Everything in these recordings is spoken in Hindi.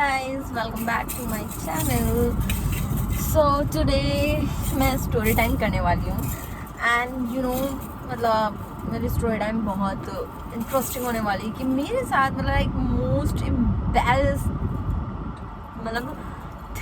guys, welcome back to my channel. So today मैं स्टोरी टाइम करने वाली हूँ एंड मतलब मेरी स्टोरी टाइम बहुत इंटरेस्टिंग होने वाली है कि मेरे साथ मतलब एक मोस्ट एम्बैरेस मतलब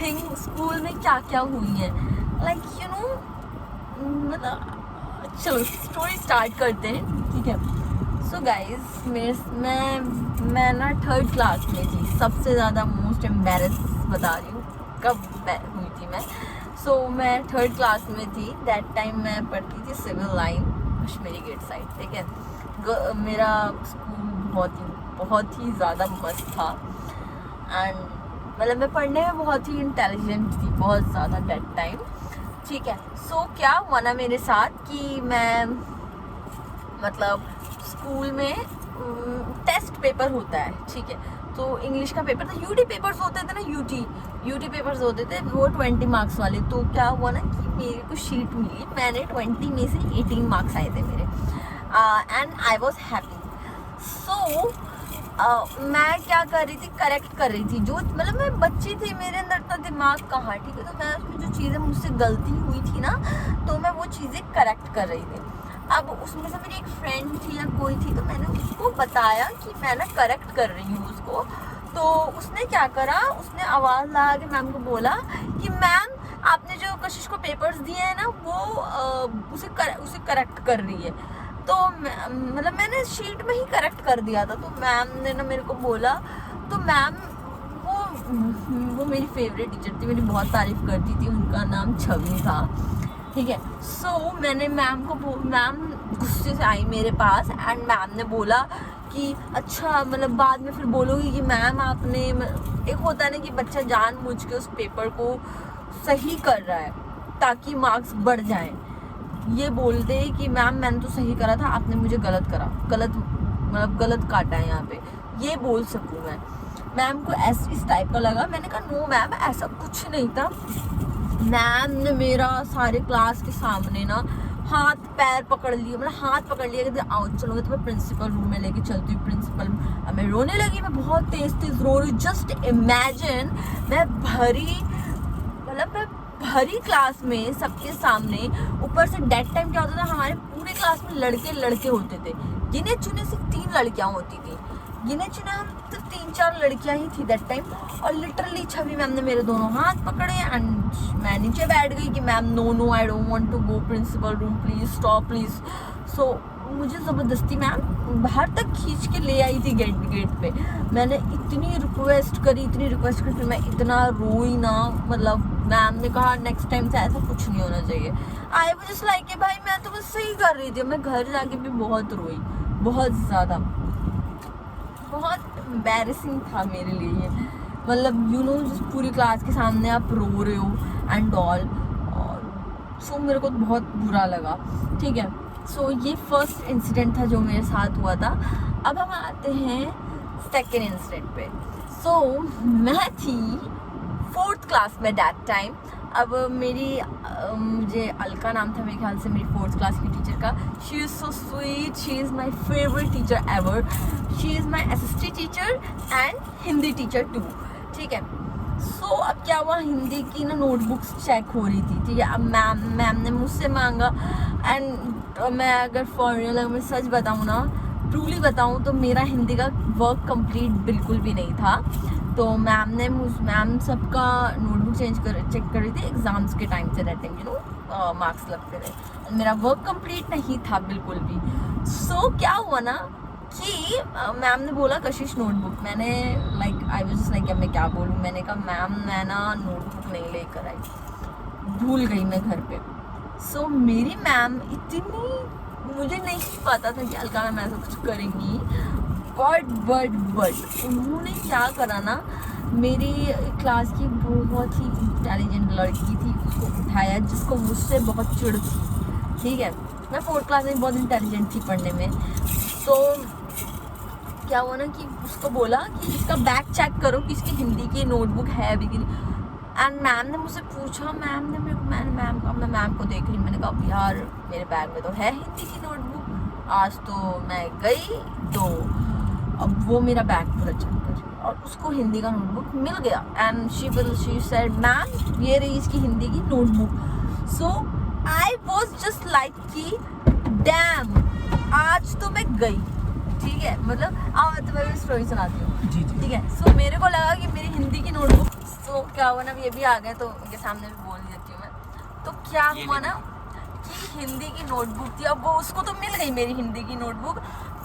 थिंग स्कूल में क्या क्या हुई है मतलब चलो स्टोरी स्टार्ट करते हैं, ठीक है। सो गाइज मैं ना 3rd क्लास में थी। सबसे ज़्यादा मोस्ट एम्बैरेस बता रही हूँ कब हुई थी मैं। मैं 3rd क्लास में थी। दैट टाइम मैं पढ़ती थी civil line Kashmiri gate side, ठीक है। मेरा स्कूल बहुत ही ज़्यादा मस्त था एंड मतलब मैं पढ़ने में बहुत ही इंटेलिजेंट थी, बहुत ज़्यादा दैट टाइम, ठीक है। क्या हुआ ना मेरे साथ कि मैं मतलब स्कूल में टेस्ट पेपर होता है, ठीक है। तो इंग्लिश का पेपर था, यूटी पेपर्स होते थे ना, यूटी पेपर्स होते थे वो 20 मार्क्स वाले। तो क्या हुआ ना कि मेरे को शीट मिली, मैंने 20 में से 18 मार्क्स आए थे मेरे एंड आई वॉज हैप्पी। मैं क्या कर रही थी, करेक्ट कर रही थी जो मतलब मैं बच्ची थी, मेरे अंदर इतना दिमाग कहाँ, ठीक है। तो मैं उसमें जो चीज़ें मुझसे गलती हुई थी ना, तो मैं वो चीज़ें करेक्ट कर रही थी। अब उसमें से मेरी एक फ्रेंड थी या कोई थी, तो मैंने उसको बताया कि मैं ना करेक्ट कर रही हूँ उसको। तो उसने क्या करा, उसने आवाज़ लगा के मैम को बोला कि मैम आपने जो कशिश को पेपर्स दिए हैं ना वो उसे करेक्ट कर रही है। तो मतलब मैंने शीट में ही करेक्ट कर दिया था। तो मैम ने ना मेरे को बोला, तो मैम वो मेरी फेवरेट टीचर थी, मेरी बहुत तारीफ करती थी, उनका नाम छवि था, ठीक है। मैंने मैम गुस्से से आई मेरे पास एंड मैम ने बोला कि अच्छा मतलब बाद में फिर बोलोगी कि मैम आपने, एक होता है ना कि बच्चा जानबूझ के उस पेपर को सही कर रहा है ताकि मार्क्स बढ़ जाएं, ये बोल दे कि मैम मैंने तो सही करा था, आपने मुझे गलत काटा है यहाँ पे, ये बोल सकूँ मैं। मैम को इस टाइप का लगा। मैंने कहा नो मैम ऐसा कुछ नहीं था। मैम ने मेरा सारे क्लास के सामने ना हाथ पैर पकड़ लिए, मतलब हाथ पकड़ लिया, कहते आओ चलोगे तो मैं प्रिंसिपल रूम में लेके चलती हूँ। प्रिंसिपल, मैं रोने लगी, मैं बहुत तेज रो रही। जस्ट इमेजिन मैं भरी क्लास में सबके सामने, ऊपर से डेट टाइम क्या होता था, हमारे पूरे क्लास में लड़के होते थे, गिने चुने सिर्फ 3 लड़कियां होती थी, गिने चुने हम तो 3-4 लड़कियां ही थी दैट टाइम। और लिटरली छवि मैम ने मेरे दोनों हाथ पकड़े एंड मैं नीचे बैठ गई कि ma'am no I don't want to go principal room, please stop please. मुझे ज़बरदस्ती मैम बाहर तक खींच के ले आई थी गेट पे। मैंने इतनी रिक्वेस्ट करी, फिर मैं इतना रोई ना, मतलब मैम ने कहा नेक्स्ट टाइम से ऐसा कुछ नहीं होना चाहिए। आई वाज जस्ट लाइक भाई मैं तो बस सही कर रही थी। मैं घर जाके भी बहुत रोई, बहुत ज़्यादा, बहुत एम्बैरेसिंग था मेरे लिए। मतलब जिस पूरी क्लास के सामने आप रो रहे हो एंड ऑल, मेरे को बहुत बुरा लगा, ठीक है। ये फर्स्ट इंसिडेंट था जो मेरे साथ हुआ था। अब हम आते हैं सेकेंड इंसिडेंट पे। मैं थी 4th क्लास में दैट टाइम। अब मुझे अलका नाम था मेरे ख्याल से मेरी 4th क्लास की टीचर का। She is so sweet, she is my favourite teacher ever. She is my SST teacher and Hindi teacher too, ठीक है। अब क्या हुआ, हिंदी की ना नोटबुक्स चेक हो रही थी, ठीक है। अब मैम ने मुझसे मांगा एंड मैं अगर फॉर रियल मैं सच बताऊँ ना, ट्रूली बताऊँ तो मेरा हिंदी का वर्क कंप्लीट बिल्कुल भी नहीं था। तो मैम सबका नोटबुक चेक कर रही थी एग्ज़ाम्स के टाइम से, दैट टाइम मार्क्स लगते रहे। मेरा वर्क कंप्लीट नहीं था बिल्कुल भी। क्या हुआ ना कि मैम ने बोला कशिश नोटबुक। मैंने आई वाज जस्ट लाइक मैं क्या बोलूँ। मैंने कहा मैम मैं ना नोटबुक नहीं लेकर आई, भूल गई मैं घर पे। मेरी मैम इतनी, मुझे नहीं पता था कि अलका मैम ऐसा कुछ करेंगी, बट उन्होंने क्या करा ना, मेरी क्लास की बहुत ही इंटेलिजेंट लड़की थी, उसको उठाया जिसको मुझसे बहुत चिढ़ थी, ठीक है। मैं 4th क्लास में बहुत इंटेलिजेंट थी पढ़ने में। क्या हुआ ना कि उसको बोला कि इसका बैग चेक करो कि इसकी हिंदी की नोटबुक है अभी कि नहीं। एंड मैम ने मुझसे पूछा, मैंने मैम को देख रही, मैंने कहा यार मेरे बैग में तो है हिंदी की नोटबुक। आज तो मैं गई तो अब वो मेरा बैग पूरा चेक कर, और उसको हिंदी का नोटबुक मिल गया एंड शी सेड मैम ये रही इसकी हिंदी की notebook. So I was just like कि डैम आज तो मैं गई, ठीक है। मतलब आओ तो मैं भी स्टोरी सुनाती हूँ, ठीक है। सो मेरे को लगा कि मेरी हिंदी की नोटबुक, सो क्या हुआ ना, ये भी आ गए तो उनके सामने भी बोल देती हूँ मैं। तो क्या हुआ ना कि हिंदी की नोटबुक थी, अब वो उसको तो मिल गई मेरी हिंदी की नोटबुक।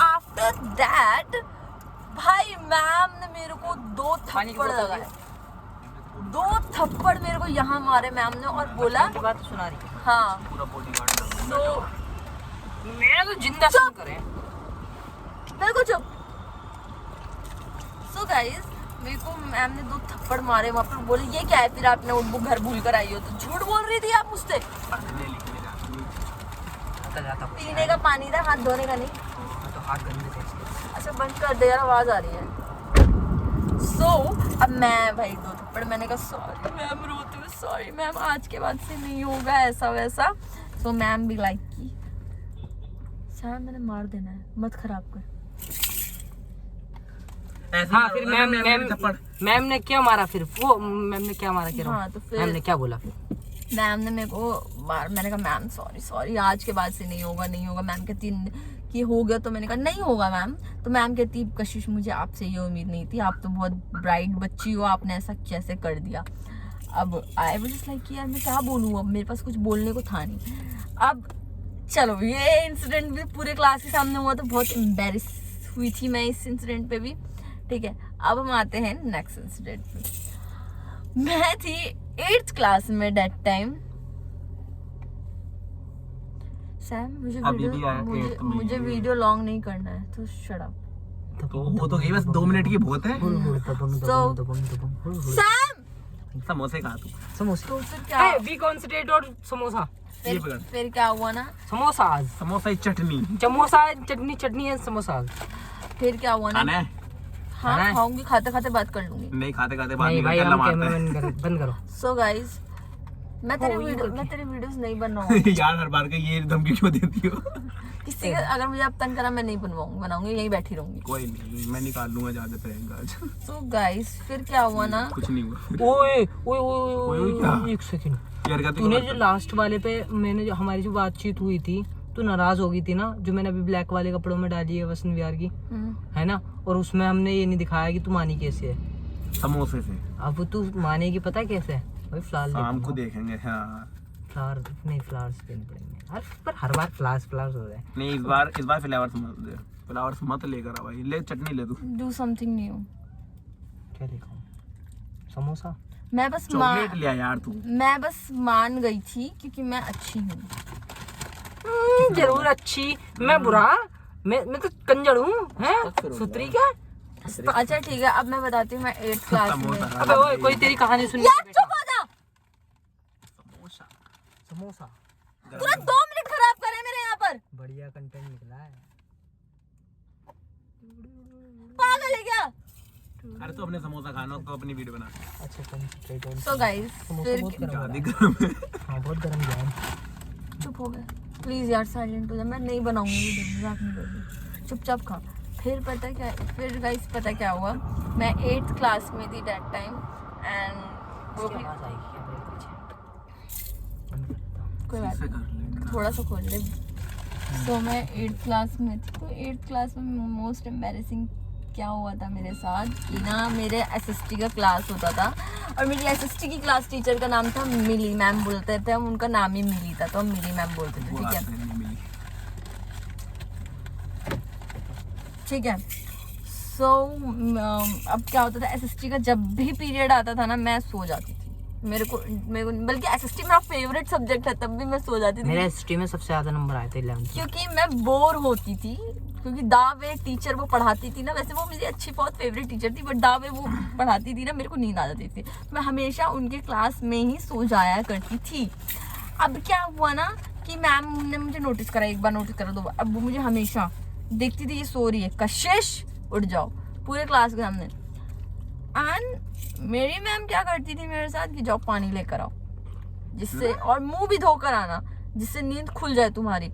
आफ्टर दैट भाई मैम ने मेरे को 2 थप्पड़ लगाए, 2 थप्पड़ मेरे को यहाँ मारे मैम ने और बोला बात सुना रही है। हाँ पूरा बॉडीगार्ड तो मैं तो जिंदा सुन करे मेरे को चुप। सो गाइस मेरे को मैम ने 2 थप्पड़ मारे वहाँ पर, बोले ये क्या है, फिर आप नोटबुक घर भूल कर आई हो। तो झूठ बोल रही थी आप मुझसे, पीने का पानी था, हाथ धोने का नहीं। तो हाथ गंदे थे इसके। अच्छा बंद कर दे यार, आवाज आ रही है। सो अब मैं भाई 2 थप्पड़, मैंने कहा सॉरी मैम, रोते हुए सॉरी मैम, आज के बाद से नहीं होगा ऐसा वैसा। सो मैम भी लाइक की सर मैंने मार देना है, मत खराब कर। हाँ फिर मैम ने क्या मारा, फिर वो मैम ने क्या मारा, कह हाँ तो फिर मैम ने क्या बोला फिर? मैम ने मेरे को मैंने कहा मैम सॉरी आज के बाद से नहीं होगा। मैम कहती कि हो गया, तो मैंने कहा नहीं होगा मैम। तो मैम कहती कशिश मुझे आपसे ये उम्मीद नहीं थी, आप तो बहुत ब्राइट बच्ची हो, आपने ऐसा कैसे कर दिया। अब आई वाज जस्ट लाइक कि यार मैं क्या बोलूँ, अब मेरे पास कुछ बोलने को था नहीं। अब चलो ये इंसिडेंट भी पूरे क्लास के सामने हुआ, तो बहुत एम्बेरस हुई थी मैं इस इंसिडेंट पे भी, ठीक है। अब हम आते हैं नेक्स्ट इंसिडेंट पे। मैं थी 8th क्लास में डेट टाइम। सैम मुझे वीडियो लॉन्ग नहीं करना है, तो शट अप। तो वो तो गई बस 2 मिनट की बहुत है। सैम समोसे खा तू। समोसे तो फिर क्या, बी कॉन्सेंट्रेट और समोसा। फिर क्या हुआ ना, समोसा समोसा की चटनी चटनी है समोसा। फिर क्या हुआ ना, खाना है? हाँ खाऊंगी, खाते खाते बात कर लूंगी। नहीं खाते खाते बात नहीं नहीं भाई करते, हम मारता कैमरा है। बंद करो। सो गाइस मैं तेरे वीडियोस नहीं बनवाऊंगी। यार हर बार का ये धमकी क्यों देती हो? किसी का अगर मुझे अब तंग करा मैं नहीं बनाऊंगी, यहीं बैठी रहूंगी। कोई नहीं, मैं निकाल लूंगा ज्यादा रहेगा आज। सो गाइस फिर क्या हुआ ना, कुछ नहीं हुआ। ओए एक सेकंड, यार क्या तूने जो लास्ट वाले पे मैंने जो हमारी जो बातचीत हुई थी, तू नाराज हो गई थी ना, जो मैंने अभी ब्लैक वाले कपड़ों में डाली है वसंत विहार की, है ना, और उसमें हमने ये नहीं दिखाया कि तू मानी कैसे है समोसे से। अब तू मानेगी पता है कैसे है भाई, फ्लावर शाम को देखेंगे। हाँ फ्लावर नहीं, फ्लावर्स देने पड़ेंगे पर हर बार फ्लावर्स हो जाए। नहीं इस बार फ्लावर्स मत लेकर आ भाई, ले चटनी ले तू। Do something new. क्या दिखाऊं? समोसा? मैं बस चॉकलेट लिया यार तू। मैं बस मान गई थी क्योंकि मैं अच्छी हूँ। जरूर अच्छी, मैं बुरा, मैं तो कंजर हूँ, हैं सुतरी क्या? अच्छा ठीक है, अब मैं बताती हूँ। मैं 8th क्लास में, अबे ओए कोई तेरी कहानी सुन। यार चुप हो जा। समोसा तुरंत 2 मिनट खराब करे मेरे यहाँ पर। बढ़िया कंटेंट निकला है। पागल है क्या? अरे तो अपने समोसा खाना तो अपनी वीडियो बना। अच्छा कंसंट्रेट ऑन। सो गाइस फिर ज्यादा गर्म है। हाँ बहुत गर्म है। चुप हो गए प्लीज यार, साइलेंट हो जा। मैं नहीं बनाऊंगी वीडियो, मजाक नहीं कर रही, चुपचाप खा। फिर पता क्या, फिर गाइस पता क्या हुआ, मैं 8th क्लास में थी दैट टाइम एंड वो भी कोई बात नहीं, थोड़ा सा खोल ले। तो मैं 8th क्लास में थी, तो 8th क्लास में मोस्ट एम्बैरेसिंग क्या हुआ था मेरे साथ कि ना, मेरे एसएसटी का क्लास होता था और मेरी एसएसटी की क्लास टीचर का नाम था मिली मैम, बोलते थे हम, उनका नाम ही मिली था तो हम मिली मैम बोलते थे, ठीक है ठीक है। सो अब क्या होता था, एसएसटी का जब भी पीरियड आता था ना, मैं सो जाती थी। मेरे को बल्कि एसएसटी मेरा फेवरेट सब्जेक्ट है, तब भी मैं सो जाती थी। मेरे एसएसटी में सबसे ज्यादा नंबर आए थे 11th, क्योंकि मैं बोर होती थी, क्योंकि दावे टीचर वो पढ़ाती थी ना, वैसे वो मेरी अच्छी बहुत फेवरेट टीचर थी, बट दावे वो पढ़ाती थी ना, मेरे को नींद आ जाती थी। मैं हमेशा उनके क्लास में ही सो जाया करती थी। अब क्या हुआ ना कि मैम ने मुझे नोटिस करा, एक बार नोटिस करा, 2 बार। अब वो मुझे हमेशा देखती थी ये सो रही है, कशिश उठ जाओ, पूरे क्लास के सामने। एंड मेरी मैम क्या करती थी मेरे साथ कि जाओ पानी लेकर आओ, जिससे, और मुंह भी धोकर आना, जिससे नींद खुल जाए तुम्हारी।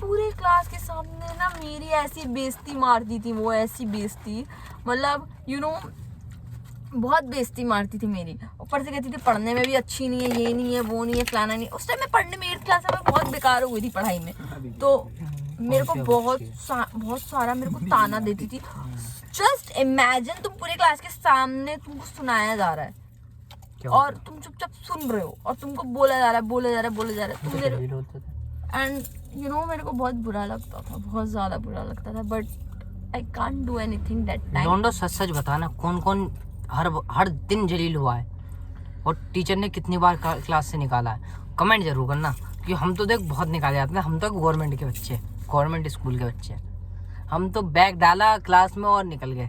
पूरे क्लास के सामने ना मेरी ऐसी बेइज्जती मारती थी वो, ऐसी बेइज्जती, मतलब यू नो बहुत बेइज्जती मारती थी मेरी। ऊपर से कहती थी पढ़ने में भी अच्छी नहीं है, ये नहीं है, वो नहीं है, फलाना नहीं। उस टाइम में पढ़ने में 8th क्लास में बहुत बेकार हो गई थी पढ़ाई में, तो मेरे को बहुत सारा मेरे को ताना देती थी। जस्ट इमेजिन तुम पूरे क्लास के सामने तुमको सुनाया जा रहा है और तुम चुपचाप सुन रहे हो और तुमको बोला जा रहा है तुम मेरे, एंड यू नो मेरे को बहुत बुरा लगता था, बहुत ज्यादा बुरा लगता था, but I can't do anything that time. लोंडो सच बताना कौन कौन हर दिन जलील हुआ है और टीचर ने कितनी बार क्लास से निकाला है, कमेंट जरूर करना। क्योंकि हम तो देख बहुत निकाले जाते हैं, हम तो गवर्नमेंट के बच्चे, गवर्नमेंट स्कूल के बच्चे। हम तो बैग डाला क्लास में और निकल गए।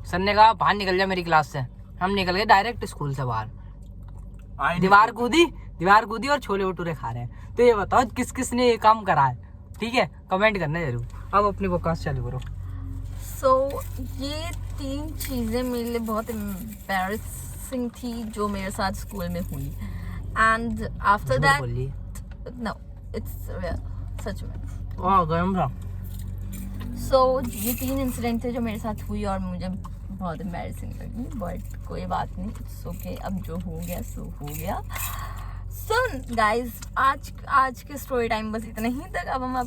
सर ने कहा बाहर निकल जा मेरी क्लास से, हम निकल गए डायरेक्ट स्कूल से बाहर। दीवार कूदी और छोले भटूरे खा रहे हैं। तो ये बताओ किस किस ने ये काम करा है, ठीक है, कमेंट करना जरूर। अब अपनी बकवास चालू करो। सो ये 3 चीज़ें मेरे लिए बहुत एम्बैरेसिंग थी जो मेरे साथ स्कूल में हुई, and after that no it's सच में गरम था। सो ये 3 इंसिडेंट थे जो मेरे साथ हुई और मुझे बहुत एम्बैरेसिंग लगी, बट कोई बात नहीं, इट्स ओके, अब जो हो गया सो हो गया। सो गाइज आज के स्टोरी टाइम बस इतना ही तक। अब मैं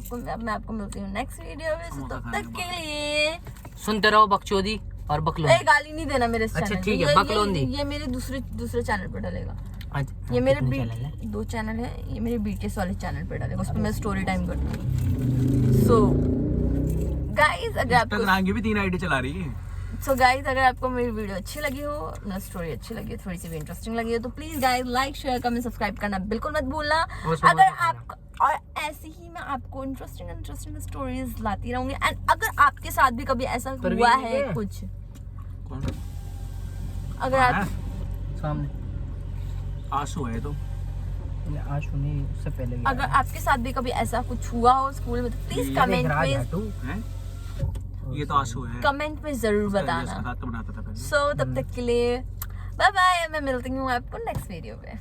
आपको मिलती हूँ नेक्स्ट वीडियो में, so तब तक के लिए सुनते रहो बकचोदी और बकलोंदी। गाली नहीं देना मेरे अच्छा चैनल ठीक है, बकलोंदी ये मेरे दूसरे चैनल पे डलेगा। अच्छा, ये मेरे कितने चैनल है? 2 चैनल है, ये मेरे बीटीएस वाले चैनल पे डलेगा, उस पर मैं स्टोरी टाइम करती हूँ। सो गाइज अगर आपको मेरी वीडियो अच्छी लगी हो, मेरी स्टोरी अच्छी लगी हो, थोड़ी सी भी इंटरेस्टिंग लगी हो, तो please guys like share comment subscribe करना बिल्कुल मत भूलना। अगर आप और ऐसे ही मैं आपको इंटरेस्टिंग स्टोरीज लाती रहूंगी, एंड अगर आपके साथ भी कभी ऐसा हुआ है कुछ, अगर आप सामने आंसू है तो आंसू नहीं, उससे पहले अगर आपके साथ भी कभी ऐसा कुछ हुआ हो स्कूल में, तो प्लीज कमेंट में ये तो आंसू है, कमेंट में जरूर बताना। बनाता था पहले। सो तब तक के लिए बाय बाय, मैं मिलती हूँ आपको नेक्स्ट वीडियो पे।